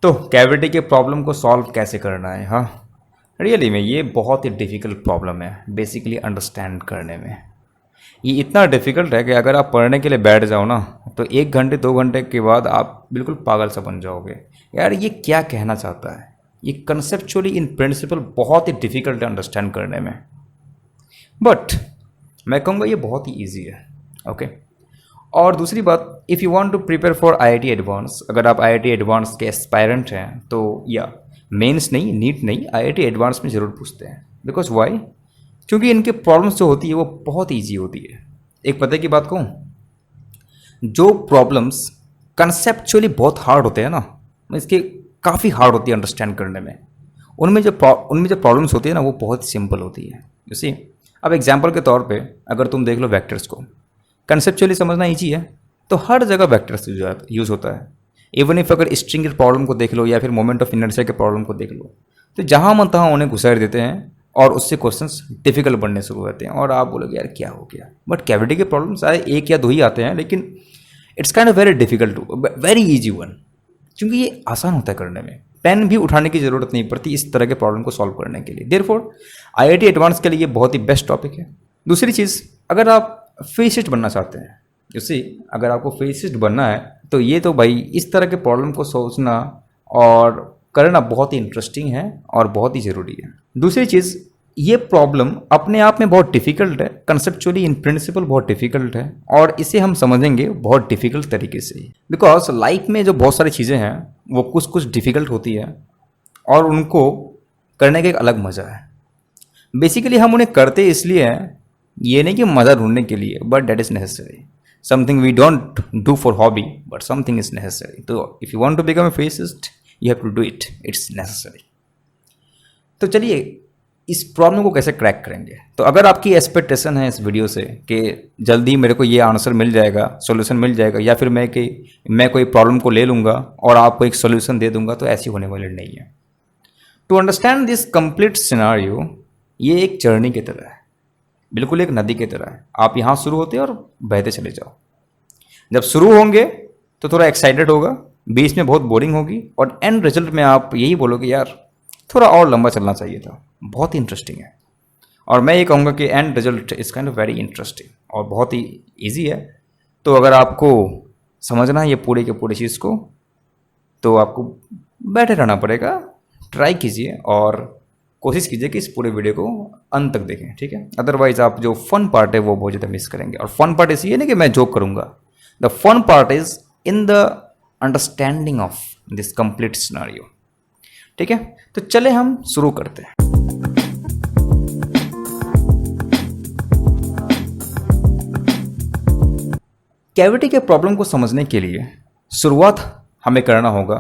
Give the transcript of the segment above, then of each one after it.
तो कैविटी के प्रॉब्लम को सॉल्व कैसे करना है? हाँ, रियली में ये बहुत ही डिफ़िकल्ट प्रॉब्लम है बेसिकली अंडरस्टैंड करने में। ये इतना डिफ़िकल्ट है कि अगर आप पढ़ने के लिए बैठ जाओ ना तो 1 घंटे 2 घंटे के बाद आप बिल्कुल पागल सा बन जाओगे। यार ये क्या कहना चाहता है? ये कंसेप्चुअली इन प्रिंसिपल बहुत ही डिफ़िकल्ट है अंडरस्टैंड करने में, बट मैं कहूँगा ये बहुत ही ईजी है। ओके, और दूसरी बात, if you want to prepare for IIT advance, अगर आप आईआईटी एडवांस के एस्पायरेंट हैं तो या मेंस नहीं, नीट नहीं, आईआईटी एडवांस में ज़रूर पूछते हैं। Because why? क्योंकि इनके प्रॉब्लम्स जो होती है वो बहुत ईजी होती है। एक पते की बात कहूँ, जो प्रॉब्लम्स कंसेप्चुअली बहुत हार्ड होते हैं ना, इसके काफ़ी हार्ड होती है अंडरस्टैंड करने में, उनमें जो प्रॉब्लम्स होती है ना वो बहुत सिंपल होती है। जैसे अब एग्जाम्पल के तौर पे अगर तुम देख लो वेक्टर्स को, कंसेप्चुअली समझना ईजी है तो हर जगह वेक्टर्स यूज़ होता है। इवन इफ अगर स्ट्रिंग के प्रॉब्लम को देख लो या फिर मोमेंट ऑफ इनर्शिया के प्रॉब्लम को देख लो, तो जहाँ मन तहाँ उन्हें घुसार देते हैं और उससे क्वेश्चंस डिफिकल्ट बनने शुरू होते हैं और आप बोलोगे यार क्या हो गया। बट कैविटी के प्रॉब्लम शायद 1 या 2 ही आते हैं, लेकिन it's kind of very difficult, very easy one, क्योंकि ये आसान होता है करने में। पेन भी उठाने की ज़रूरत नहीं पड़ती इस तरह के प्रॉब्लम को सॉल्व करने के लिए। देयरफॉर आईआईटी एडवांस के लिए ये बहुत ही बेस्ट टॉपिक है। दूसरी चीज़, अगर आप फिजिसिस्ट बनना चाहते हैं, जैसे अगर आपको फिजिसिस्ट बनना है तो ये तो भाई इस तरह के प्रॉब्लम को सोचना और करना बहुत ही इंटरेस्टिंग है और बहुत ही ज़रूरी है। दूसरी चीज़, ये प्रॉब्लम अपने आप में बहुत डिफ़िकल्ट है, कंसेप्चुअली इन प्रिंसिपल बहुत डिफ़िकल्ट है और इसे हम समझेंगे बहुत डिफ़िकल्ट तरीके से। बिकॉज लाइफ में जो बहुत सारी चीज़ें हैं वो कुछ डिफ़िकल्ट होती है और उनको करने का एक अलग मज़ा है। बेसिकली हम उन्हें करते इसलिए हैं, ये नहीं कि मज़ा ढूंढने के लिए, but that is necessary. Something we don't do for hobby but something is necessary. तो if you want to become a physicist you have to do it, it's necessary. तो चलिए इस प्रॉब्लम को कैसे क्रैक करेंगे। तो अगर आपकी एक्सपेक्टेशन है इस वीडियो से कि जल्दी मेरे को ये आंसर मिल जाएगा, सॉल्यूशन मिल जाएगा, या फिर मैं कोई प्रॉब्लम को ले लूँगा और आपको एक सॉल्यूशन दे दूंगा, तो ऐसी होने वाली नहीं है। To understand this complete scenario, ये एक जर्नी की तरह है, बिल्कुल एक नदी की तरह है। आप यहाँ शुरू होते हैं और बहते चले जाओ। जब शुरू होंगे तो थोड़ा एक्साइटेड होगा, बीच में बहुत बोरिंग होगी और एंड रिजल्ट में आप यही बोलोगे यार थोड़ा और लंबा चलना चाहिए था। बहुत ही इंटरेस्टिंग है और मैं ये कहूँगा कि and result is kind of very interesting और बहुत ही ईजी है। तो अगर आपको समझना है ये पूरे के पूरे चीज़ को, तो आपको बैठे रहना पड़ेगा। ट्राई कीजिए और कोशिश कीजिए कि इस पूरे वीडियो को अंत तक देखें, ठीक है। अदरवाइज आप जो फन पार्ट है वो बहुत ज़्यादा मिस करेंगे। और फन पार्ट इसलिए नहीं कि मैं जोक करूँगा, the fun part is in the understanding of this complete scenario, ठीक है। तो चले हम शुरू करते हैं। कैविटी के प्रॉब्लम को समझने के लिए शुरुआत हमें करना होगा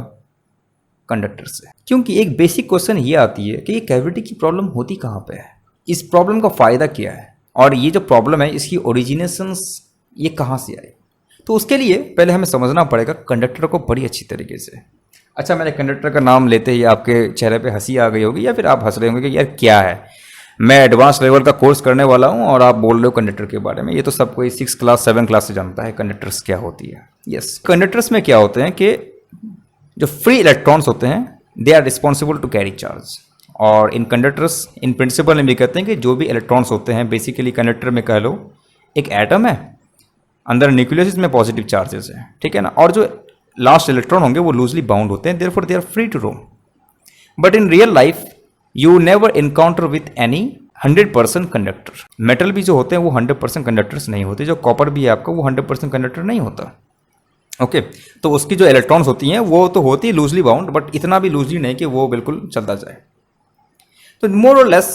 कंडक्टर से, क्योंकि एक बेसिक क्वेश्चन ये आती है कि ये कैविटी की प्रॉब्लम होती कहाँ पे है, इस प्रॉब्लम का फ़ायदा क्या है और ये जो प्रॉब्लम है इसकी ओरिजिनेशंस ये कहाँ से आई। तो उसके लिए पहले हमें समझना पड़ेगा कंडक्टर को बड़ी अच्छी तरीके से। अच्छा, मैंने कंडक्टर का नाम लेते ही आपके चेहरे पे हंसी आ गई होगी या फिर आप हंस रहे होंगे कि यार क्या है, मैं एडवांस लेवल का कोर्स करने वाला हूँ और आप बोल रहे हो कंडक्टर के बारे में। ये तो सब कोई 6 क्लास 7 क्लास से जानता है कंडक्टर्स क्या होती है। यस, कंडक्टर्स में क्या होते हैं कि जो फ्री इलेक्ट्रॉन्स होते हैं they are responsible to carry charge. और इन कंडक्टर्स इन प्रिंसिपल में भी कहते हैं कि जो भी इलेक्ट्रॉन्स होते हैं, बेसिकली कंडक्टर में कह लो एक एटम है, अंदर न्यूक्लियस में पॉजिटिव चार्जेस है, ठीक है ना, और जो लास्ट इलेक्ट्रॉन होंगे वो लूजली बाउंड होते हैं, therefore they are free to roam. But in real life you never encounter with any 100% conductor. Metal भी जो होते हैं वो 100% कंडक्टर्स नहीं होते, जो कॉपर भी है आपका वो 100% कंडक्टर नहीं होता। ओके, तो उसकी जो इलेक्ट्रॉन्स होती हैं वो तो होती है लूजली बाउंड, बट इतना भी लूजली नहीं कि वो बिल्कुल चलता जाए। तो मोर और लेस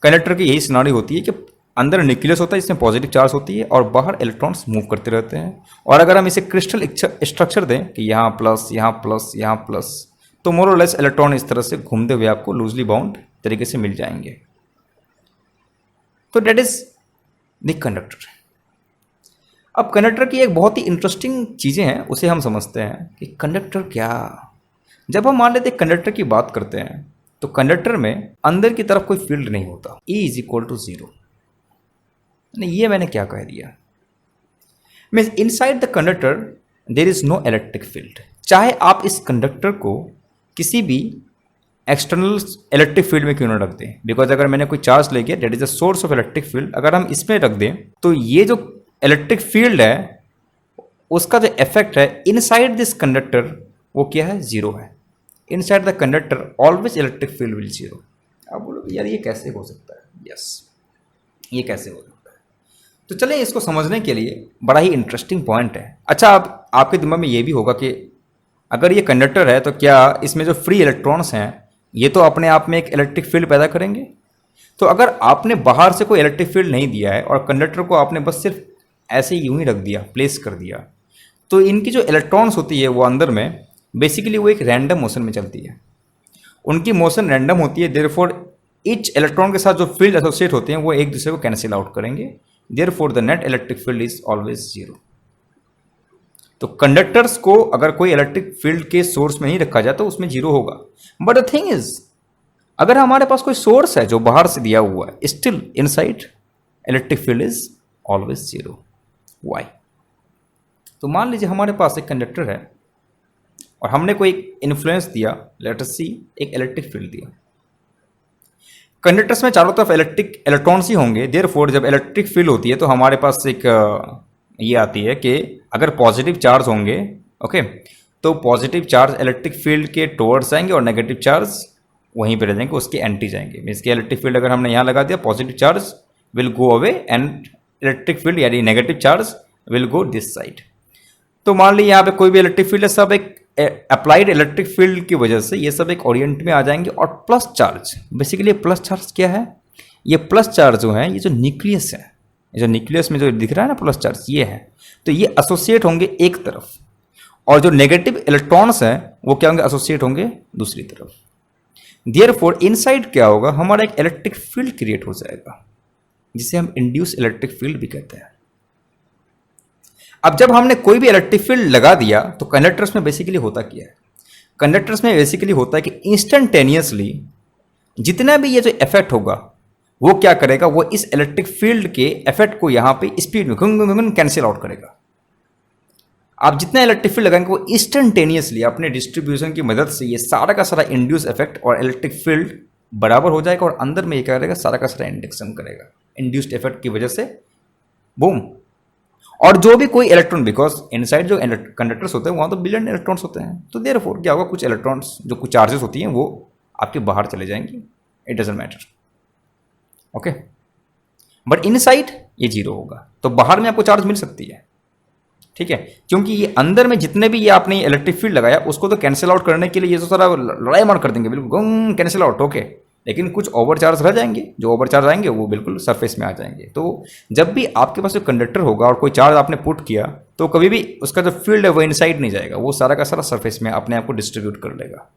कंडक्टर की यही सिनारी होती है कि अंदर न्यूक्लियस होता है इसमें पॉजिटिव चार्ज होती है और बाहर इलेक्ट्रॉन्स मूव करते रहते हैं। और अगर हम इसे क्रिस्टल स्ट्रक्चर दें कि यहाँ प्लस यहाँ प्लस यहाँ प्लस, तो मोर और लेस इलेक्ट्रॉन इस तरह से घूमते हुए आपको लूजली बाउंड तरीके से मिल जाएंगे। तो डेट इज द कंडक्टर। अब कंडक्टर की एक बहुत ही इंटरेस्टिंग चीज़ें हैं, उसे हम समझते हैं कि कंडक्टर क्या। जब हम मान लेते हैं कंडक्टर की बात करते हैं तो कंडक्टर में अंदर की तरफ कोई फील्ड नहीं होता, E इज इक्वल टू 0। नहीं, ये मैंने क्या कह दिया, means inside the conductor there is no electric field. चाहे आप इस कंडक्टर को किसी भी एक्सटर्नल इलेक्ट्रिक फील्ड में क्यों ना रख दें, बिकॉज अगर मैंने कोई चार्ज ले गया that is the source of electric field, अगर हम इसमें रख दें तो ये जो इलेक्ट्रिक फील्ड है उसका जो इफेक्ट है इनसाइड दिस कंडक्टर वो क्या है, जीरो है। Inside the conductor always electric field will zero. आप बोलोगे यार ये कैसे हो सकता है, यस ये कैसे हो सकता है। तो चलें इसको समझने के लिए बड़ा ही इंटरेस्टिंग पॉइंट है। अच्छा, अब आपके दिमाग में ये भी होगा कि अगर ये कंडक्टर है तो क्या इसमें जो फ्री इलेक्ट्रॉन्स हैं ये तो अपने आप में एक इलेक्ट्रिक फील्ड पैदा करेंगे। तो अगर आपने बाहर से कोई इलेक्ट्रिक फील्ड नहीं दिया है और कंडक्टर को आपने बस सिर्फ ऐसे ही यूं ही रख दिया, प्लेस कर दिया, तो इनकी जो इलेक्ट्रॉन्स होती है वो अंदर में बेसिकली वो एक रैंडम मोशन में चलती है। उनकी मोशन रैंडम होती है, देयरफॉर ईच इलेक्ट्रॉन के साथ जो फील्ड एसोसिएट होते हैं वो एक दूसरे को कैंसिल आउट करेंगे, therefore the net electric field is always zero. तो कंडक्टर्स को अगर कोई इलेक्ट्रिक फील्ड के सोर्स में नहीं रखा जाए तो उसमें जीरो होगा। बट द थिंग इज अगर हमारे पास कोई सोर्स है जो बाहर से दिया हुआ है, still inside electric field is always zero. Why? तो मान लीजिए हमारे पास एक कंडक्टर है और हमने कोई इन्फ्लुएंस दिया, लेट अस सी एक इलेक्ट्रिक फील्ड दिया। कंडक्टर्स में चारों तरफ इलेक्ट्रॉन्स ही होंगे, देयरफॉर जब इलेक्ट्रिक फील्ड होती है तो हमारे पास एक ये आती है कि अगर पॉजिटिव चार्ज होंगे, ओके, तो पॉजिटिव चार्ज इलेक्ट्रिक फील्ड के टुवर्ड्स जाएंगे और नेगेटिव चार्ज वहीं पे रह जाएंगे, उसके एंटी जाएंगे। मीन्स के इलेक्ट्रिक फील्ड अगर हमने यहाँ लगा दिया, positive charge will go away and electric field यानी negative charge will go this side. तो मान लीजिए यहाँ पे कोई भी इलेक्ट्रिक फील्ड है, सब एक अप्लाइड इलेक्ट्रिक फील्ड की वजह से ये सब एक ओरिएंट में आ जाएंगे। और plus charge, basically plus charge क्या है, ये प्लस चार्ज जो है ये जो न्यूक्लियस है, ये जो न्यूक्लियस में जो दिख रहा है ना प्लस चार्ज, ये है, तो ये एसोसिएट होंगे एक तरफ, और जो नेगेटिव इलेक्ट्रॉन्स हैं वो क्या होंगे, एसोसिएट होंगे दूसरी तरफ। देयरफॉर इनसाइड क्या होगा, हमारा एक इलेक्ट्रिक फील्ड क्रिएट हो जाएगा जिसे हम इंड्यूस इलेक्ट्रिक फील्ड भी कहते हैं। अब जब हमने कोई भी इलेक्ट्रिक फील्ड लगा दिया तो कंडक्टर्स में बेसिकली होता क्या है, कंडक्टर्स में बेसिकली होता है कि इंस्टेंटेनियसली जितना भी ये जो इफेक्ट होगा वो क्या करेगा, वो इस इलेक्ट्रिक फील्ड के इफेक्ट को यहाँ पे स्पीड में कैंसिल आउट करेगा। आप जितना इलेक्ट्रिक फील्ड लगाएंगे वो इंस्टेंटेनियसली अपने डिस्ट्रीब्यूशन की मदद से ये सारा का सारा इंड्यूस इफेक्ट और इलेक्ट्रिक फील्ड बराबर हो जाएगा, और अंदर में ये क्या करेगा, सारा का सारा इंडक्शन करेगा इंड्यूस्ड इफेक्ट की वजह से, बूम। और जो भी कोई इलेक्ट्रॉन, बिकॉज इनसाइड जो कंडक्टर्स होते हैं वहाँ तो बिलियन इलेक्ट्रॉन्स होते हैं, तो देयरफॉर क्या होगा, कुछ इलेक्ट्रॉन्स जो कुछ चार्जेस होती हैं वो आपके बाहर चले जाएंगे, it doesn't matter, okay. But inside ये जीरो होगा, तो बाहर में आपको चार्ज मिल सकती है, ठीक है, क्योंकि ये अंदर में जितने भी ये आपने इलेक्ट्रिक फील्ड लगाया उसको तो कैंसिल आउट करने के लिए ये तो सारा लड़ाई मार कर देंगे, बिल्कुल कैंसिल आउट, ओके। लेकिन कुछ ओवर चार्ज रह जाएंगे, जो ओवर चार्ज आएंगे वो बिल्कुल सरफेस में आ जाएंगे। तो जब भी आपके पास जो कंडक्टर होगा और कोई चार्ज आपने पुट किया तो कभी भी उसका जो फील्ड है वो इनसाइड नहीं जाएगा, वो सारा का सारा सरफेस में अपने आप को डिस्ट्रीब्यूट कर लेगा,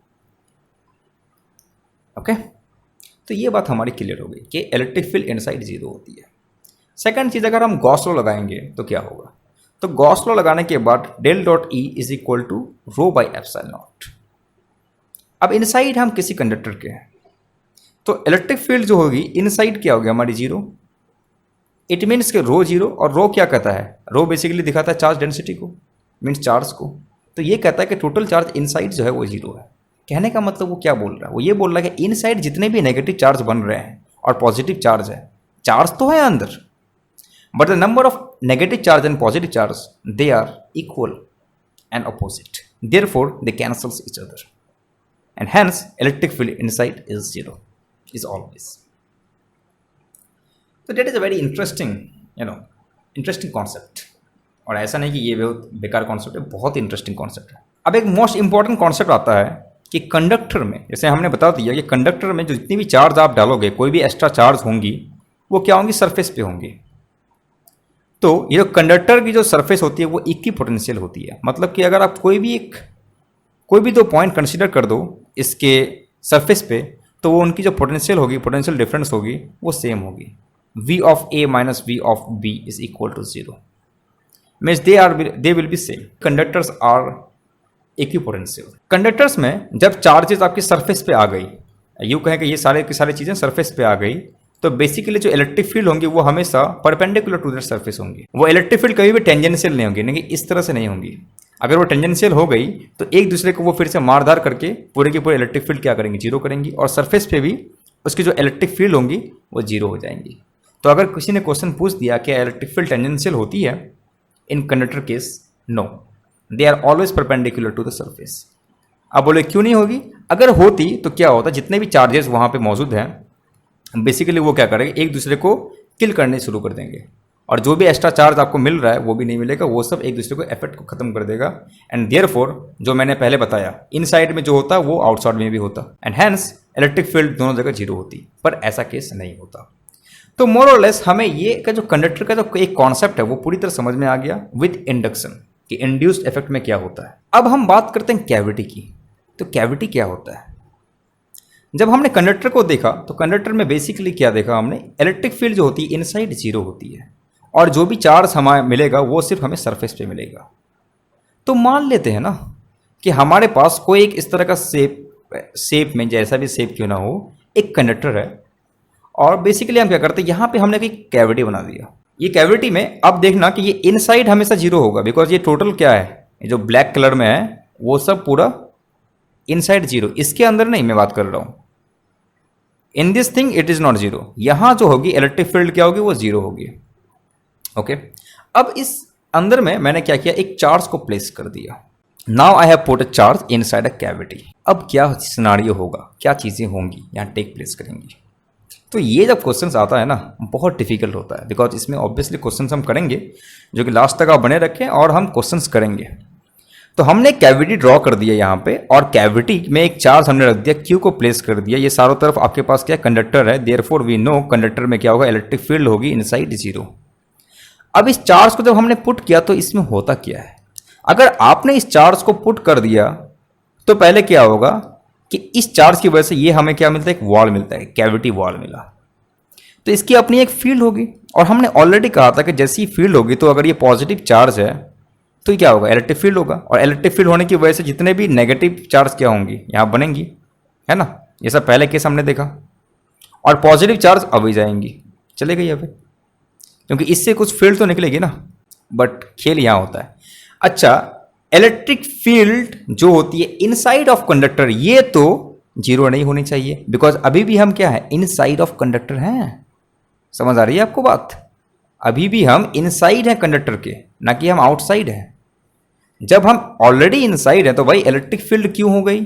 ओके। तो ये बात हमारी क्लियर हो गई कि इलेक्ट्रिक फील्ड इनसाइड जीरो होती है। सेकंड चीज़, अगर हम गॉस लॉ लगाएंगे तो क्या होगा, तो गॉस लॉ लगाने के बाद del dot E is equal to rho by epsilon naught. अब इनसाइड हम किसी कंडक्टर के हैं तो इलेक्ट्रिक फील्ड जो होगी इनसाइड क्या होगी हमारी, जीरो। इट मीन्स के रो जीरो, और रो क्या कहता है, रो बेसिकली दिखाता है चार्ज डेंसिटी को, मीन्स चार्ज को। तो ये कहता है कि टोटल चार्ज इनसाइड जो है वो जीरो है। कहने का मतलब वो क्या बोल रहा है, वो ये बोल रहा है कि इनसाइड जितने भी नेगेटिव चार्ज बन रहे हैं और पॉजिटिव चार्ज है, चार्ज तो है अंदर, but the number of negative charge and positive charge they are equal and opposite, therefore they cancels each other and hence electric field inside is zero is always. So that is a very interesting, interesting concept. और ऐसा नहीं कि ये बहुत बेकार concept है, बहुत interesting concept है। अब एक मोस्ट इंपॉर्टेंट कॉन्सेप्ट आता है कि कंडक्टर में, जैसे हमने बता दिया कि कंडक्टर में जो जितनी भी चार्ज आप डालोगे, कोई भी एक्स्ट्रा चार्ज होंगी, वो क्या होंगी, सरफेस पे होंगी। तो ये जो कंडक्टर की जो सरफेस होती है वो इक्विपोटेंशियल होती है। मतलब कि अगर आप कोई भी दो पॉइंट कंसिडर कर दो इसके सरफेस पे, तो वो उनकी जो पोटेंशियल होगी, पोटेंशियल डिफरेंस होगी, वो सेम होगी। v of a minus v of b is equal to zero, means they will be same. Conductors are equipotential. Conductors में जब चार्जेस आपकी सरफेस पे आ गई, यूँ कहें कि ये सारे की सारी चीज़ें सरफेस पे आ गई, तो बेसिकली जो इलेक्ट्रिक फील्ड होंगी वो हमेशा परपेंडिकुलर टू दैट सरफेस होंगी। वो इलेक्ट्रिक फील्ड कभी भी टेंजेंशियल नहीं होंगी, नहीं इस तरह से नहीं होंगी। अगर वो टेंजेंशियल हो गई तो एक दूसरे को वो फिर से मारधार करके पूरे के पूरे इलेक्ट्रिक फील्ड क्या करेंगे, जीरो करेंगी, और सरफेस पे भी उसकी जो इलेक्ट्रिक फील्ड होंगी वो जीरो हो जाएंगी। तो अगर किसी ने क्वेश्चन पूछ दिया कि इलेक्ट्रिक फील्ड टेंजेंशियल होती है in conductor case, no, they are always perpendicular to the surface. अब बोले क्यों नहीं होगी? अगर होती तो क्या होता, जितने भी चार्जेस वहाँ पे मौजूद हैं बेसिकली वो क्या करेंगे, एक दूसरे को किल करने शुरू कर देंगे, और जो भी एक्स्ट्रा चार्ज आपको मिल रहा है वो भी नहीं मिलेगा, वो सब एक दूसरे को इफेक्ट को खत्म कर देगा। एंड देयरफॉर जो मैंने पहले बताया, इनसाइड में जो होता है वो आउटसाइड में भी होता, एंड हैंस इलेक्ट्रिक फील्ड दोनों जगह जीरो होती, पर ऐसा केस नहीं होता। तो मोर और लेस हमें ये का जो कंडक्टर का जो एक कॉन्सेप्ट है वो पूरी तरह समझ में आ गया विद इंडक्शन कि इंड्यूस्ड इफेक्ट में क्या होता है। अब हम बात करते हैं कैविटी की। तो कैविटी क्या होता है? जब हमने कंडक्टर को देखा तो कंडक्टर में बेसिकली क्या देखा हमने, इलेक्ट्रिक फील्ड जो होती है इनसाइड जीरो होती है, और जो भी चार्ज हमें मिलेगा वो सिर्फ हमें सरफेस पे मिलेगा। तो मान लेते हैं ना कि हमारे पास कोई एक इस तरह का शेप में, जैसा भी शेप क्यों ना हो, एक कंडक्टर है, और बेसिकली हम क्या करते हैं, यहाँ पे हमने कोई कैविटी बना दिया। ये कैविटी में अब देखना कि ये इनसाइड हमेशा जीरो होगा, बिकॉज ये टोटल क्या है, ये जो ब्लैक कलर में है वो सब पूरा इनसाइड जीरो, इसके अंदर नहीं मैं बात कर रहा हूं। In this thing it is not zero. यहां जो होगी इलेक्ट्रिक फील्ड क्या होगी, वो जीरो होगी। ओके, अब इस अंदर में मैंने क्या किया, एक चार्ज को प्लेस कर दिया। Now I have put a charge inside a cavity. अब क्या सिनारियो होगा, क्या चीजें होंगी यहाँ टेक प्लेस करेंगी। तो ये जब क्वेश्चंस आता है ना बहुत डिफिकल्ट होता है, बिकॉज इसमें ऑब्वियसली क्वेश्चंस हम करेंगे जो कि लास्ट तक आप बने रखें, और हम क्वेश्चंस करेंगे। तो हमने कैविटी ड्रॉ कर दिया यहाँ पे, और कैविटी में एक चार्ज हमने रख दिया, क्यू को प्लेस कर दिया। ये चारों तरफ आपके पास क्या कंडक्टर है, देयरफॉर वी नो कंडक्टर में क्या होगा, इलेक्ट्रिक फील्ड होगी इनसाइड जीरो। अब इस चार्ज को जब हमने पुट किया तो इसमें होता क्या है, अगर आपने इस चार्ज को पुट कर दिया तो पहले क्या होगा कि इस चार्ज की वजह से ये हमें क्या मिलता है, एक वॉल मिलता है, कैविटी वॉल मिला। तो इसकी अपनी एक फील्ड होगी, और हमने ऑलरेडी कहा था कि जैसी फील्ड होगी तो अगर ये पॉजिटिव चार्ज है तो क्या होगा, इलेक्ट्रिक फील्ड होगा, और इलेक्ट्रिक फील्ड होने की वजह से जितने भी नेगेटिव चार्ज क्या होंगी यहाँ बनेंगी, है ना। ये सब पहले केस हमने देखा, और पॉजिटिव चार्ज अभी जाएंगी, चले गई अभी, क्योंकि इससे कुछ फील्ड तो निकलेगी ना, बट खेल यहाँ होता है। अच्छा, इलेक्ट्रिक फील्ड जो होती है इनसाइड ऑफ कंडक्टर, ये तो जीरो नहीं होनी चाहिए, बिकॉज अभी भी हम क्या है, इनसाइड ऑफ कंडक्टर हैं। समझ आ रही है आपको बात? अभी भी हम इनसाइड हैं कंडक्टर के, ना कि हम आउटसाइड हैं। जब हम ऑलरेडी इनसाइड हैं तो भाई इलेक्ट्रिक फील्ड क्यों हो गई,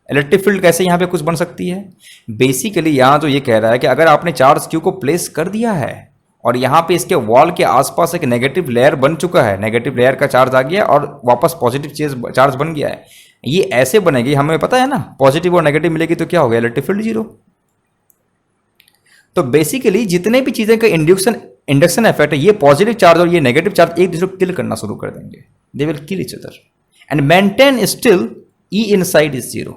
इलेक्ट्रिक फील्ड कैसे यहाँ पे कुछ बन सकती है। बेसिकली यहाँ जो ये कह रहा है कि अगर आपने चार्ज क्यू को प्लेस कर दिया है और यहाँ पे इसके वॉल के आसपास एक नेगेटिव लेयर बन चुका है, नेगेटिव लेयर का चार्ज आ गया और वापस पॉजिटिव चार्ज बन गया है, ये ऐसे बनेगी, हमें पता है ना, पॉजिटिव और नेगेटिव मिलेगी तो क्या हो गया, इलेक्ट्रिक फील्ड जीरो। तो बेसिकली जितने भी चीजें का इंडक्शन इफेक्ट है, ये पॉजिटिव चार्ज और ये नेगेटिव चार्ज एक दूसरे को किल करना शुरू कर देंगे, दे will kill each other and maintain still E inside is zero.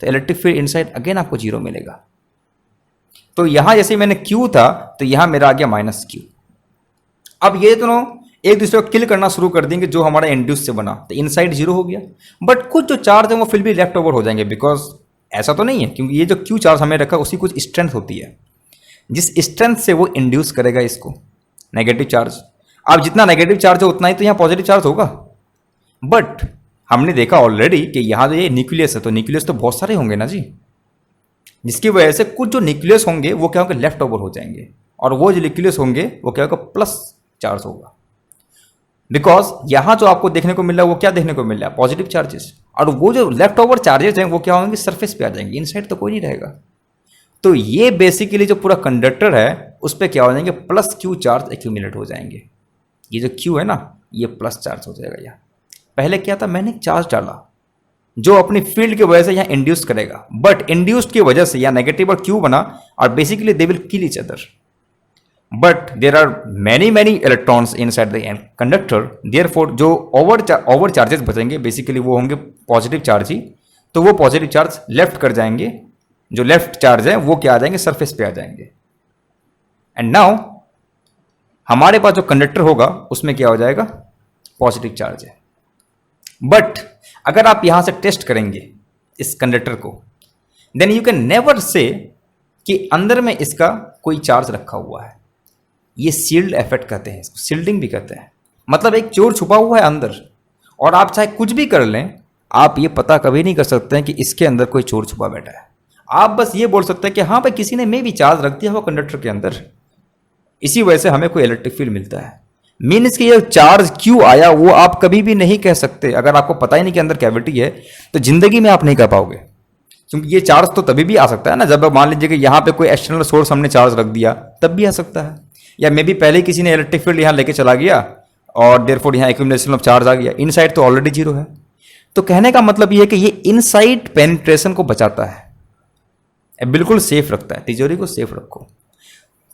तो इलेक्ट्रिक फील्ड इनसाइड अगेन आपको जीरो मिलेगा। तो यहां जैसे मैंने क्यू था तो यहां मेरा आ गया माइनस क्यू। अब ये दोनों एक दूसरे को किल करना शुरू कर देंगे जो हमारा इंड्यूस से बना, तो इनसाइड जीरो हो गया, बट कुछ जो चार्ज है वो फिर भी लेफ्ट ओवर हो जाएंगे, बिकॉज ऐसा तो नहीं है, क्योंकि ये जो क्यू चार्ज हमें रखा उसकी कुछ स्ट्रेंथ होती है, जिस स्ट्रेंथ से वो इंड्यूस करेगा इसको नेगेटिव चार्ज। अब जितना नेगेटिव चार्ज हो उतना ही तो यहाँ पॉजिटिव चार्ज होगा, बट हमने देखा ऑलरेडी कि यहाँ जो ये न्यूक्लियस है, तो न्यूक्लियस तो बहुत सारे होंगे ना जी, जिसकी वजह से कुछ जो न्यूक्लियस होंगे वो क्या होंगे, लेफ्ट ओवर हो जाएंगे, और वो जो न्यूक्लियस होंगे वो क्या होगा, प्लस चार्ज होगा। बिकॉज यहां जो आपको देखने को मिल रहा है वो क्या देखने को मिल रहा है, पॉजिटिव चार्जेस, और वो जो लेफ्ट ओवर चार्जेस हैं वो क्या होंगे, सरफेस पे आ जाएंगे, इनसाइड तो कोई नहीं रहेगा। तो ये बेसिकली जो पूरा कंडक्टर है उस पर क्या हो जाएंगे, प्लस क्यू चार्ज एक्यूमुलेट हो जाएंगे। ये जो क्यू है ना, ये प्लस चार्ज हो जाएगा। यहाँ पहले क्या था, मैंने चार्ज डाला जो अपनी फील्ड की वजह से यहाँ इंड्यूस करेगा, बट इंड्यूस्ड की वजह से यहाँ नेगेटिव और क्यू बना, और basically they will kill each other, but there are many electrons inside the conductor, therefore जो ओवर चार्जेस बचेंगे बेसिकली वो होंगे पॉजिटिव चार्ज ही, तो वो पॉजिटिव चार्ज लेफ्ट कर जाएंगे, जो लेफ्ट चार्ज है वो क्या आ जाएंगे, सरफेस पे आ जाएंगे। एंड नाउ हमारे पास जो कंडक्टर होगा उसमें क्या हो जाएगा, पॉजिटिव चार्ज है। बट अगर आप यहां से टेस्ट करेंगे इस कंडक्टर को, then you can never say कि अंदर में इसका कोई चार्ज रखा हुआ है। ये सील्ड इफेक्ट कहते हैं, इसको सील्डिंग भी कहते हैं। मतलब एक चोर छुपा हुआ है अंदर, और आप चाहे कुछ भी कर लें, आप ये पता कभी नहीं कर सकते हैं कि इसके अंदर कोई चोर छुपा बैठा है। आप बस ये बोल सकते हैं कि हाँ भाई किसी ने मे भी चार्ज रख दिया हो कंडक्टर के अंदर, इसी वजह से हमें कोई इलेक्ट्रिक फील्ड मिलता है। मीन्स कि ये चार्ज क्यों आया वो आप कभी भी नहीं कह सकते। अगर आपको पता ही नहीं कि अंदर कैविटी है तो जिंदगी में आप नहीं कह पाओगे, क्योंकि ये चार्ज तो तभी भी आ सकता है ना जब मान लीजिए कि यहाँ पे कोई एक्सटर्नल सोर्स हमने चार्ज रख दिया, तब भी आ सकता है। या मे बी पहले किसी ने इलेक्ट्रिक फील्ड यहाँ लेके चला गया और देयरफॉर यहाँ एक्यूमुलेशन ऑफ चार्ज आ गया, इनसाइड तो ऑलरेडी जीरो है। तो कहने का मतलब ये है कि ये इनसाइड पेनिट्रेशन को बचाता है, बिल्कुल सेफ रखता है, तिजोरी को सेफ रखो।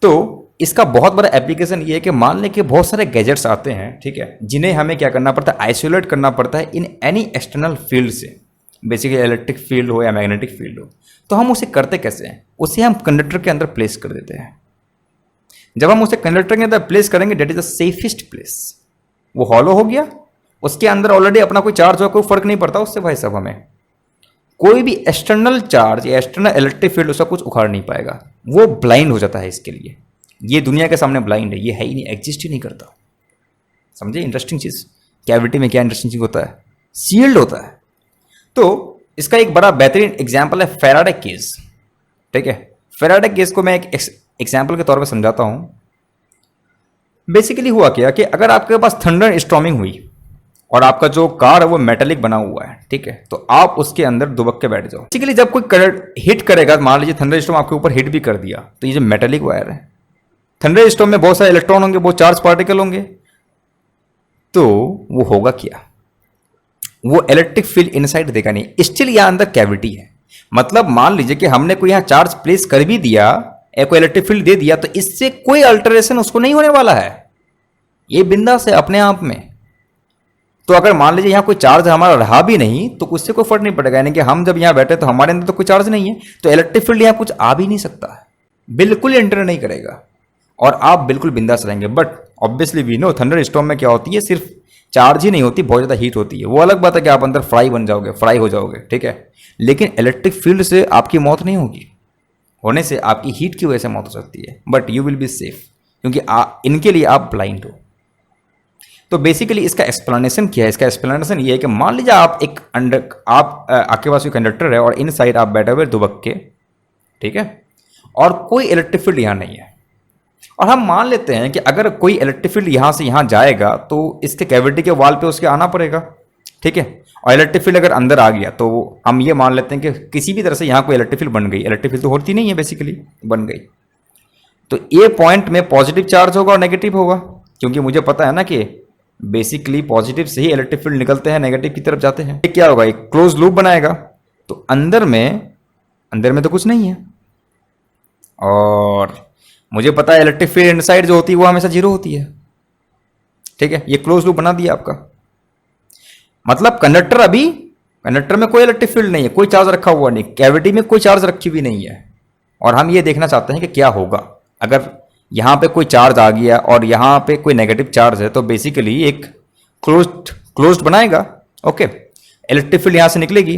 तो इसका बहुत बड़ा एप्लीकेशन ये है कि मान लें कि बहुत सारे गैजेट्स आते हैं, ठीक है, जिन्हें हमें क्या करना पड़ता है, आइसोलेट करना पड़ता है इन एनी एक्सटर्नल फील्ड से, बेसिकली इलेक्ट्रिक फील्ड हो या मैग्नेटिक फील्ड हो। तो हम उसे करते कैसे हैं, उसे हम कंडक्टर के अंदर प्लेस कर देते हैं। जब हम उसे कंडक्टर के अंदर प्लेस करेंगे, that is the safest place. वो हॉलो हो गया, उसके अंदर ऑलरेडी अपना कोई चार्ज हो, कोई फर्क नहीं पड़ता उससे भाई साहब, हमें कोई भी एक्सटर्नल चार्ज या एक्सटर्नल इलेक्ट्रिक फील्ड उसका कुछ उखाड़ नहीं पाएगा। वो ब्लाइंड हो जाता है इसके लिए, ये दुनिया के सामने ब्लाइंड है, ये है ही नहीं, एग्जिस्ट ही नहीं करता। समझे इंटरेस्टिंग चीज, कैविटी में क्या इंटरेस्टिंग चीज होता है, सील्ड होता है। तो इसका एक बड़ा बेहतरीन एग्जाम्पल है फैराडे केस, ठीक है। फैराडे केस को मैं एक एग्जाम्पल के तौर पर समझाता हूं। बेसिकली हुआ क्या कि अगर आपके पास थंडर स्टॉर्मिंग हुई और आपका जो कार है वो मेटेलिक बना हुआ है, ठीक है, तो आप उसके अंदर दुबक के बैठ जाओ। बेसिकली जब कोई करंट हिट करेगा, मान लीजिए थंडर स्टॉर्म आपके ऊपर हिट भी कर दिया, तो ये जो मेटेलिक वायर है, थंडर स्टॉर्म में बहुत सारे इलेक्ट्रॉन होंगे, बहुत चार्ज पार्टिकल होंगे, तो वो होगा क्या, वो इलेक्ट्रिक फील्ड इनसाइड देगा नहीं, स्टिल यहां अंदर कैविटी है। मतलब मान लीजिए कि हमने कोई यहां चार्ज प्लेस कर भी दिया, कोई इलेक्ट्रिक फील्ड दे दिया, तो इससे कोई अल्टरेशन उसको नहीं होने वाला है, ये बिंदास है अपने आप में। तो अगर मान लीजिए यहां कोई चार्ज हमारा रहा भी नहीं तो उससे कोई फर्क नहीं पड़ेगा, यानी कि हम जब यहां बैठे तो हमारे अंदर तो कोई चार्ज नहीं है, तो इलेक्ट्रिक फील्ड यहां कुछ आ भी नहीं सकता है, बिल्कुल एंटर नहीं करेगा और आप बिल्कुल बिंदास रहेंगे। But obviously we know thunderstorm में क्या होती है, सिर्फ चार्ज ही नहीं होती, बहुत ज्यादा हीट होती है। वो अलग बात है कि आप अंदर फ्राई बन जाओगे, फ्राई हो जाओगे, ठीक है, लेकिन इलेक्ट्रिक फील्ड से आपकी मौत नहीं होगी, होने से आपकी हीट की वजह से मौत हो सकती है, but you will be safe, क्योंकि इनके लिए आप ब्लाइंड हो। तो बेसिकली इसका एक्सप्लेनेशन क्या है, इसका एक्सप्लेनेशन ये है कि मान लीजिए आप एक आपके पास कोई कंडक्टर है और इन साइड आप बैठे हुए दुबक के, ठीक है, और कोई इलेक्ट्रिक फील्ड यहां नहीं है, और हम मान लेते हैं कि अगर कोई इलेक्ट्रिक फील्ड यहां से यहां जाएगा तो इसके कैविटी के वॉल पे उसके आना पड़ेगा, ठीक है, और इलेक्ट्रिक फील्ड अगर अंदर आ गया तो हम ये मान लेते हैं कि किसी भी तरह से यहां कोई इलेक्ट्रिक फील्ड बन गई, इलेक्ट्रिक फील्ड तो होती नहीं है, बेसिकली बन गई, तो ये पॉइंट में पॉजिटिव चार्ज होगा और नेगेटिव होगा, क्योंकि मुझे पता है ना कि बेसिकली पॉजिटिव से ही इलेक्ट्रिक फील्ड निकलते हैं, नेगेटिव की तरफ जाते हैं। क्या होगा, एक क्लोज लूप बनाएगा, तो अंदर में तो कुछ नहीं है, और मुझे पता है इलेक्ट्रिक फील्ड इनसाइड जो होती है वो हमेशा जीरो होती है, ठीक है, ये क्लोज लूप बना दिया आपका। मतलब कंडक्टर में कोई इलेक्ट्रिक फील्ड नहीं है, कोई चार्ज रखा हुआ नहीं, कैविटी में कोई चार्ज रखी हुई नहीं है, और हम ये देखना चाहते हैं कि क्या होगा अगर यहां पे कोई चार्ज आ गया और यहां पे कोई नेगेटिव चार्ज है, तो बेसिकली एक क्लोज्ड बनाएगा, ओके, इलेक्ट्रिक फील्ड यहां से निकलेगी,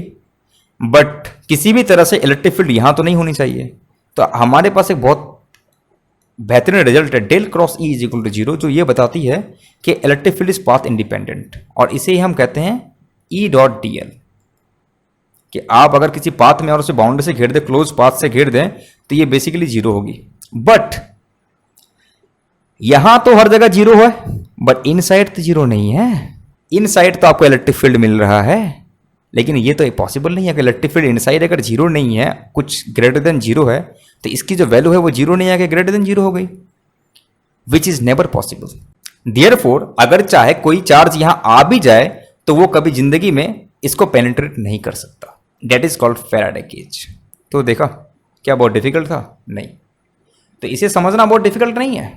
बट किसी भी तरह से इलेक्ट्रिक फील्ड यहां तो नहीं होनी चाहिए। तो हमारे पास एक बहुत बेहतरीन रिजल्ट है del cross E is equal to zero, जो ये बताती है कि electric field is path independent, और इसे ही हम कहते हैं ई डॉट डी एल, कि आप अगर किसी पाथ में और उसे बाउंड्री से घेर दें, क्लोज पाथ से घेर दें, तो ये बेसिकली जीरो होगी। बट यहां तो हर जगह जीरो है, बट इनसाइड तो जीरो नहीं है, इनसाइड तो आपको इलेक्ट्रिक फील्ड मिल रहा है, लेकिन ये तो पॉसिबल नहीं है कि इलेक्ट्रिक फील्ड इनसाइड अगर जीरो नहीं है, कुछ ग्रेटर देन जीरो है, तो इसकी जो वैल्यू है वो जीरो नहीं है कि ग्रेटर देन जीरो हो गई, which is never possible. Therefore अगर चाहे कोई चार्ज यहां आ भी जाए तो वो कभी जिंदगी में इसको पेनिट्रेट नहीं कर सकता, that is called Faraday cage. तो देखा क्या बहुत डिफिकल्ट था? नहीं। तो इसे समझना बहुत डिफिकल्ट नहीं है,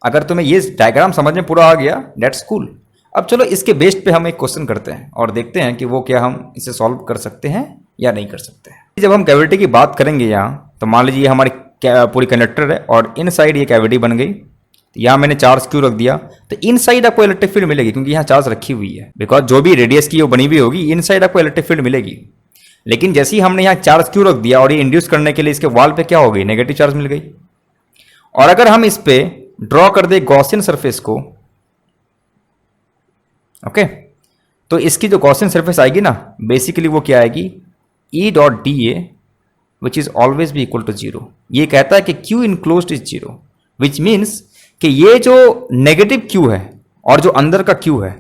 अगर तुम्हें ये डायग्राम समझ में पूरा आ गया, डेट्स कूल। अब चलो इसके बेस्ड पे हम एक क्वेश्चन करते हैं और देखते हैं कि वो क्या हम इसे सॉल्व कर सकते हैं या नहीं कर सकते हैं। जब हम कैविटी की बात करेंगे यहाँ, तो मान लीजिए हमारी पूरी कंडक्टर है और इन साइड ये कैविटी बन गई, तो यहाँ मैंने चार्ज क्यू रख दिया, तो इन साइड आपको इलेक्ट्रिक फील्ड मिलेगी, क्योंकि यहाँ चार्ज रखी हुई है, बिकॉज जो भी रेडियस की वो बनी हुई होगी, इन साइड आपको इलेक्ट्रिक फील्ड मिलेगी। लेकिन जैसे ही हमने यहाँ चार्ज क्यू रख दिया और ये इंड्यूस करने के लिए इसके वॉल पे क्या हो गई, नेगेटिव चार्ज मिल गई। और अगर हम इस पे ड्रॉ कर दे गॉसियन सरफेस को, ओके, तो इसकी जो गॉसियन सरफेस आएगी ना, बेसिकली वो क्या आएगी, E dot D A which is always भी इक्वल टू जीरो। ये कहता है कि Q enclosed is zero, which means कि ये जो नेगेटिव क्यू है और जो अंदर का क्यू है,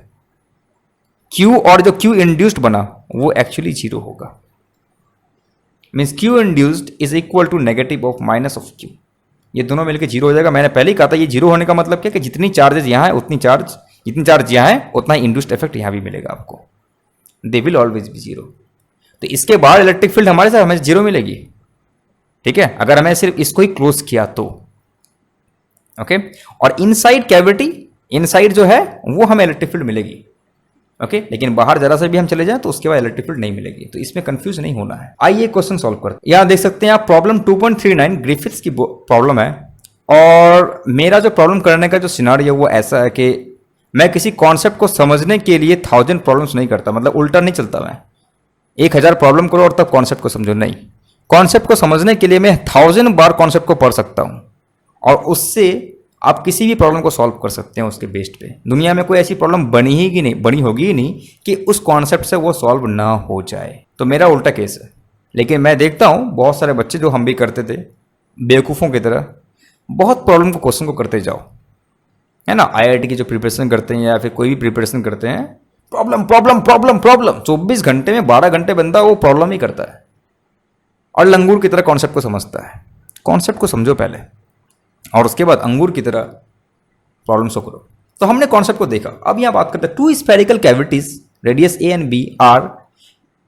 क्यू और जो क्यू इंड्यूस्ड बना वो एक्चुअली जीरो होगा। Means Q induced is equal to negative of minus of Q, ये दोनों मिलकर जीरो हो जाएगा। मैंने पहले ही कहा था ये जीरो होने का मतलब क्या कि जितनी चार्जेस यहाँ है उतनी चार्ज, जितनी चार्ज यहाँ है उतना ही इंड्यूस्ड इफेक्ट यहाँ भी मिलेगा आपको। They will always be zero. तो इसके बाद इलेक्ट्रिक फील्ड हमारे साथ हमें जीरो मिलेगी, ठीक है, अगर हमें सिर्फ इसको ही क्लोज किया तो। ओके, और इनसाइड कैविटी, इनसाइड जो है वो हमें इलेक्ट्रिक फील्ड मिलेगी। ओके, लेकिन बाहर जरा से भी हम चले जाएं तो उसके बाद इलेक्ट्रिक फील्ड नहीं मिलेगी। तो इसमें कंफ्यूज नहीं होना है। आइए क्वेश्चन सॉल्व करते हैं। यहां देख सकते हैं आप प्रॉब्लम 2.39 ग्रिफिथ्स की प्रॉब्लम है, और मेरा जो प्रॉब्लम करने का जो सिनारियो वो ऐसा है कि मैं किसी कॉन्सेप्ट को समझने के लिए 1000 प्रॉब्लम्स नहीं करता, मतलब उल्टा नहीं चलता। मैं 1000 प्रॉब्लम करो और तब कॉन्सेप्ट को समझो, नहीं। कॉन्सेप्ट को समझने के लिए मैं 1000 बार कॉन्सेप्ट को पढ़ सकता हूं, और उससे आप किसी भी प्रॉब्लम को सॉल्व कर सकते हैं उसके बेस्ड पे। दुनिया में कोई ऐसी प्रॉब्लम बनी होगी ही नहीं कि उस कॉन्सेप्ट से वो सॉल्व ना हो जाए। तो मेरा उल्टा केस है, लेकिन मैं देखता हूं बहुत सारे बच्चे जो हम भी करते थे बेवकूफ़ों की तरह, बहुत प्रॉब्लम को क्वेश्चन को करते जाओ, है ना। आईआईटी की जो प्रिपरेशन करते हैं या फिर कोई भी प्रिपरेशन करते हैं, प्रॉब्लम प्रॉब्लम प्रॉब्लम प्रॉब्लम, 24 घंटे में 12 घंटे बंदा वो प्रॉब्लम ही करता है और लंगूर की तरह कॉन्सेप्ट को समझता है। कॉन्सेप्ट को समझो पहले, और उसके बाद अंगूर की तरह प्रॉब्लम सॉल्व करो। तो हमने कॉन्सेप्ट को देखा। अब यहां बात करते हैं, two spherical cavities radius A and B are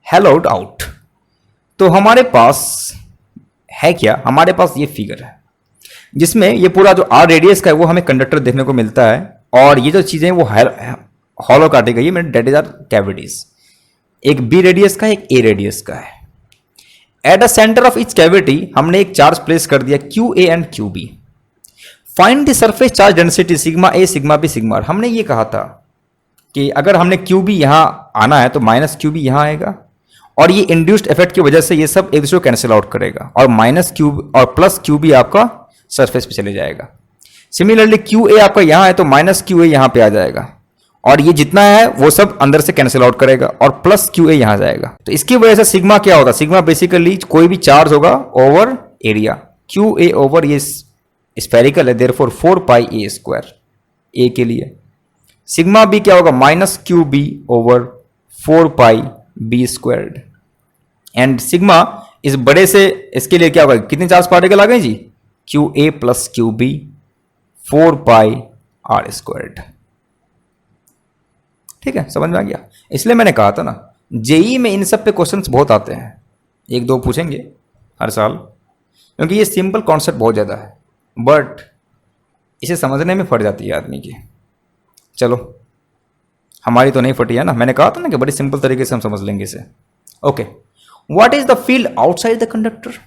hollowed out. तो हमारे पास है क्या, हमारे पास ये फिगर है जिसमें ये पूरा जो आर रेडियस का है वो हमें कंडक्टर देखने को मिलता है, और ये जो चीजें वो हॉलो काटी गई है, मेरे डेट इज आर कैविटीज। एक बी रेडियस का है, एक ए रेडियस का है। At the center of each cavity हमने एक चार्ज प्लेस कर दिया Q A and Q B. Find the surface charge density sigma A sigma B sigma R. हमने ये कहा था कि अगर हमने क्यू बी यहां आना है तो माइनस क्यू बी यहां आएगा, और ये इंड्यूस्ड इफेक्ट की वजह से ये सब एक दूसरे को कैंसिल आउट करेगा, और माइनस क्यू और प्लस क्यू बी आपका सरफेस पे चले जाएगा। सिमिलरली क्यू ए आपका यहां है तो माइनस क्यू ए यहां पे आ जाएगा, और ये जितना है वो सब अंदर से कैंसिल आउट करेगा, और प्लस क्यू ए यहां जाएगा। तो इसकी वजह से सिग्मा क्या होगा, सिग्मा बेसिकली कोई भी चार्ज होगा over area, Q A over ये स्फेरिकल है, therefore 4 pi A square A के लिए। सिग्मा बी क्या होगा, minus Q B over 4 pi B squared. And sigma इस बड़े से इसके लिए क्या होगा, कितने चार्ज पार्टिकल आ गए जी, Q A plus Q B 4 pi r squared. ठीक है, समझ में आ गया। इसलिए मैंने कहा था ना, जेई में इन सब पे क्वेश्चंस बहुत आते हैं, 1-2 पूछेंगे हर साल, क्योंकि ये सिंपल कॉन्सेप्ट बहुत ज़्यादा है, बट इसे समझने में फट जाती है आदमी की। चलो, हमारी तो नहीं फटी है ना, मैंने कहा था ना कि बड़ी सिंपल तरीके से हम समझ लेंगे इसे। Okay, what is the field outside the conductor.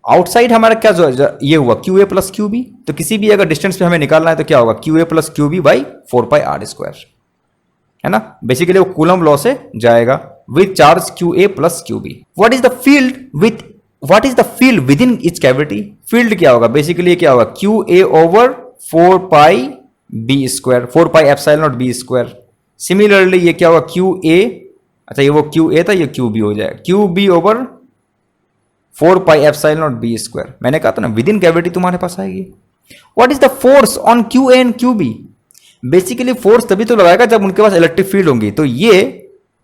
Outside हमारा क्या जो ये हुआ Q A plus Q B, तो किसी भी अगर डिस्टेंस पे हमें निकालना है तो क्या होगा, Q A plus Q B by 4 pi R square, है ना। बेसिकली वो कूलम लॉ से जाएगा with charge Q A plus Q B. What is the field within each cavity. Field क्या होगा, बेसिकली क्या होगा, Q A over 4 pi B square, 4 pi epsilon naught B square. Similarly ये क्या होगा, Q ए, अच्छा ये वो क्यू ए था, ये क्यू बी हो जाएगा, Q B over 4 pi epsilon naught B square. मैंने कहा था ना विद इन कैविटी तुम्हारे पास आएगी। What is the force on Q A and Q B. Basically force तभी तो लगाएगा जब उनके पास इलेक्ट्रिक फील्ड होंगी। तो ये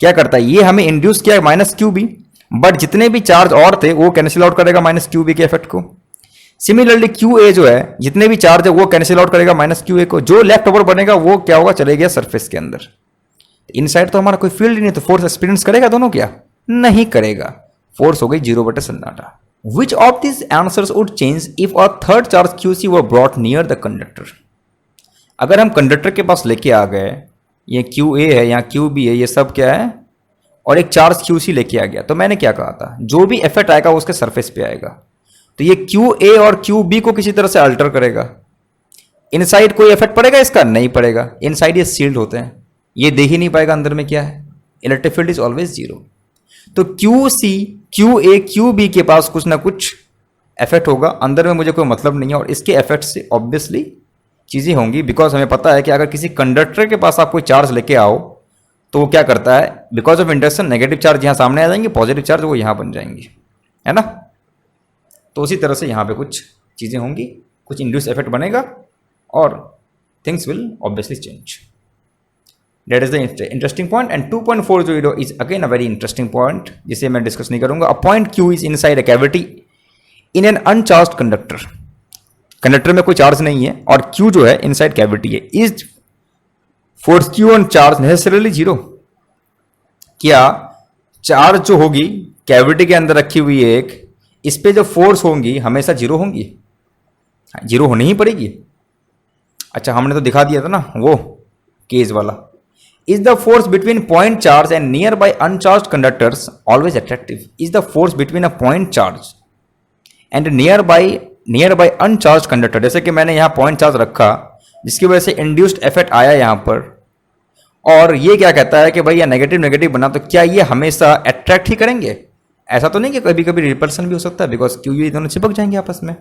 क्या करता है, ये हमें इंड्यूस किया माइनस क्यू बी, बट जितने भी चार्ज और थे वो कैंसिल आउट करेगा माइनस क्यू बी के इफेक्ट को। सिमिलरली क्यू ए जो है, जितने भी चार्ज है वो कैंसिल आउट करेगा माइनस क्यू ए को। जो लेफ्ट ओवर बनेगा वो क्या होगा, चले गया सरफेस के अंदर। इनसाइड तो हमारा कोई फील्ड ही नहीं, तो फोर्स एक्सपीरियंस करेगा दोनों, क्या नहीं करेगा। फोर्स हो गई 0/सन्नाटा। Which of this answers would change if a third charge Q C were brought near the conductor. अगर हम कंडक्टर के पास लेके आ गए, ये क्यू ए है, यहाँ क्यू बी है, ये सब क्या है, और एक चार्ज क्यू सी लेके आ गया, तो मैंने क्या कहा था, जो भी इफेक्ट आएगा वो उसके सरफेस पे आएगा। तो ये क्यू ए और क्यू बी को किसी तरह से अल्टर करेगा। इनसाइड कोई इफेक्ट पड़ेगा इसका, नहीं पड़ेगा। इनसाइड ये सील्ड होते हैं, ये देख ही नहीं पाएगा अंदर में क्या है। Electric field is always zero. तो Q C, Q A, Q B के पास कुछ ना कुछ इफेक्ट होगा, अंदर में मुझे कोई मतलब नहीं है, और इसके इफेक्ट से ऑब्वियसली चीजें होंगी। बिकॉज हमें पता है कि अगर किसी कंडक्टर के पास आप कोई चार्ज लेके आओ तो वो क्या करता है, because of induction negative charge यहाँ सामने आ जाएंगे, पॉजिटिव चार्ज वो यहाँ बन जाएंगे, है ना। तो उसी तरह से यहाँ पे कुछ चीज़ें होंगी, कुछ इंड्यूस इफेक्ट बनेगा और things will obviously change. That is the interesting point. And 2.40 is again a very interesting point जिसे मैं डिस्कस नहीं करूंगा. A point Q is inside a cavity in an uncharged conductor. Conductor में कोई charge नहीं है और Q जो है इनसाइड कैविटी है. Is force Q on charge necessarily zero? क्या चार्ज जो होगी कैविटी के अंदर रखी हुई है एक, इस पे जो फोर्स होंगी हमेशा जीरो होंगी? जीरो होनी ही पड़ेगी. अच्छा, हमने तो दिखा दिया था ना वो केस वाला. Is the force between point charge and nearby uncharged conductors always attractive? Is the force between a point charge and nearby uncharged conductor, जैसे कि मैंने यहाँ point charge रखा जिसकी वजह से induced effect आया यहाँ पर, और ये क्या कहता है कि भाई ये नेगेटिव नेगेटिव बना, तो क्या ये हमेशा अट्रैक्ट ही करेंगे? ऐसा तो नहीं कि कभी कभी रिपल्सन भी हो सकता है, बिकॉज क्यों ये दोनों चिपक जाएंगे आपस में.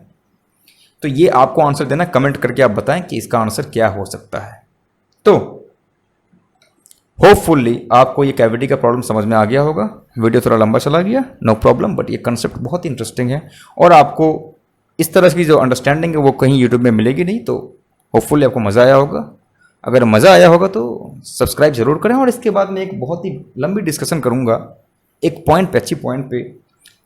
तो ये आपको आंसर देना, कमेंट करके आप बताएं कि इसका आंसर क्या हो सकता है. तो होपफुली आपको ये कैविटी का प्रॉब्लम समझ में आ गया होगा. वीडियो थोड़ा लंबा चला गया, नो प्रॉब्लम, बट ये कंसेप्ट बहुत ही इंटरेस्टिंग है और आपको इस तरह की जो अंडरस्टैंडिंग है वो कहीं यूट्यूब में मिलेगी नहीं. तो होपफुली आपको मज़ा आया होगा. अगर मज़ा आया होगा तो सब्सक्राइब जरूर करें. और इसके बाद मैं एक बहुत ही लंबी डिस्कशन करूँगा एक पॉइंट पे, अच्छी पॉइंट पे,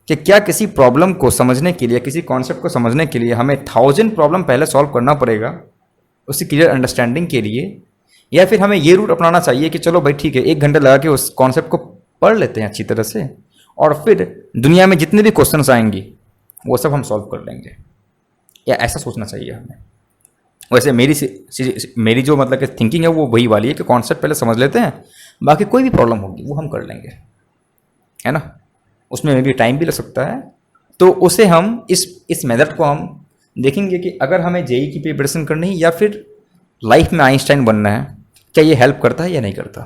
कि क्या किसी प्रॉब्लम को समझने के लिए, किसी कॉन्सेप्ट को समझने के लिए हमें 1000 प्रॉब्लम पहले सॉल्व करना पड़ेगा उसकी क्लियर अंडरस्टैंडिंग के लिए, या फिर हमें ये रूट अपनाना चाहिए कि चलो भाई ठीक है 1 घंटा लगा के उस कॉन्सेप्ट को पढ़ लेते हैं अच्छी तरह से और फिर दुनिया में जितने भी क्वेश्चंस आएंगी वो सब हम सॉल्व कर लेंगे. या ऐसा सोचना चाहिए हमें. वैसे मेरी जो मतलब कि थिंकिंग है वो वही वाली है कि कॉन्सेप्ट पहले समझ लेते हैं, बाकी कोई भी प्रॉब्लम होगी वो हम कर लेंगे, है ना. उसमें मे भी टाइम भी लग सकता है. तो उसे हम इस मेथड को हम देखेंगे कि अगर हमें जेई की प्रिपरेशन करनी है या फिर लाइफ में आइंस्टाइन बनना है, क्या ये हेल्प करता है या नहीं करता.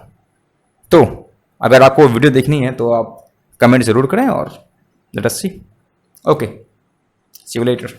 तो अगर आपको वीडियो देखनी है तो आप कमेंट ज़रूर करें और let us see. Okay, see you letter.